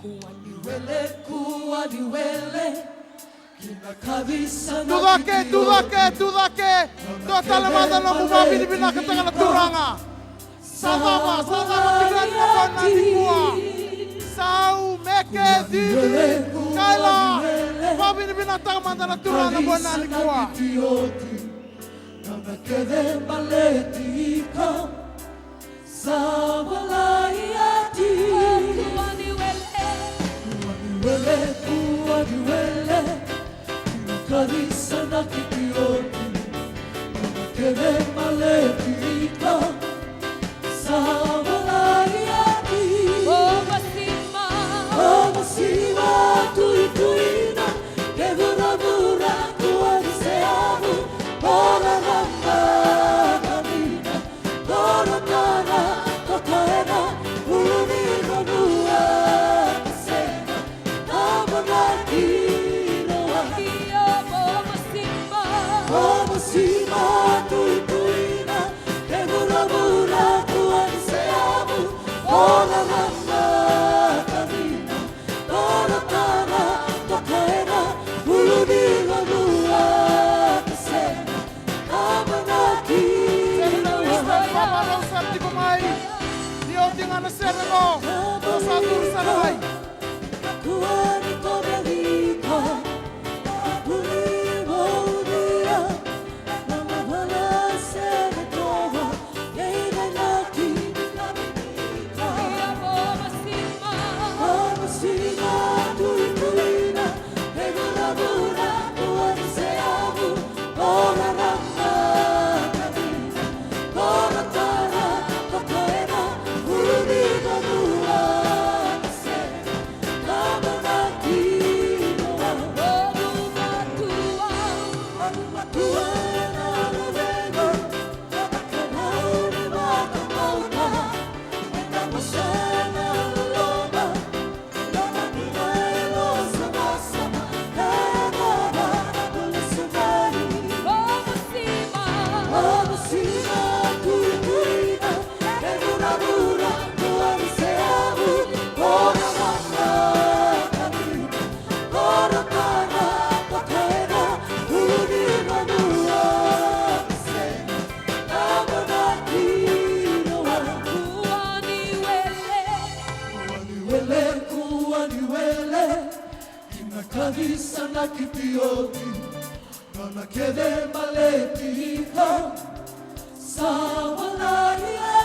kuwa ni wele. Tudake, totala madalo mumabi ni binakatanga na turanga. Sababa, tingnan mo ko na dikua. Sau, meke, didi, kaila. Mabi ni binatanga madalo turanga mo na dikua. Kama kede maletika, sawalayati. Kuwa ni wele. Kabisa na kipioti, kama kede maletika, sawalayati. Masima, tuituina, kevura kuwariseamu, ora ramba kamina, ora tara, tokaena, ulunino nua, kasena, namanaki. Masima, tuituina, kevura kuwariseamu, ora ramba kamina, ora tara, tokaena, ulunino nua, kasena, namanaki. Kabisa na kipioti, kama kede maletika, sawalayati.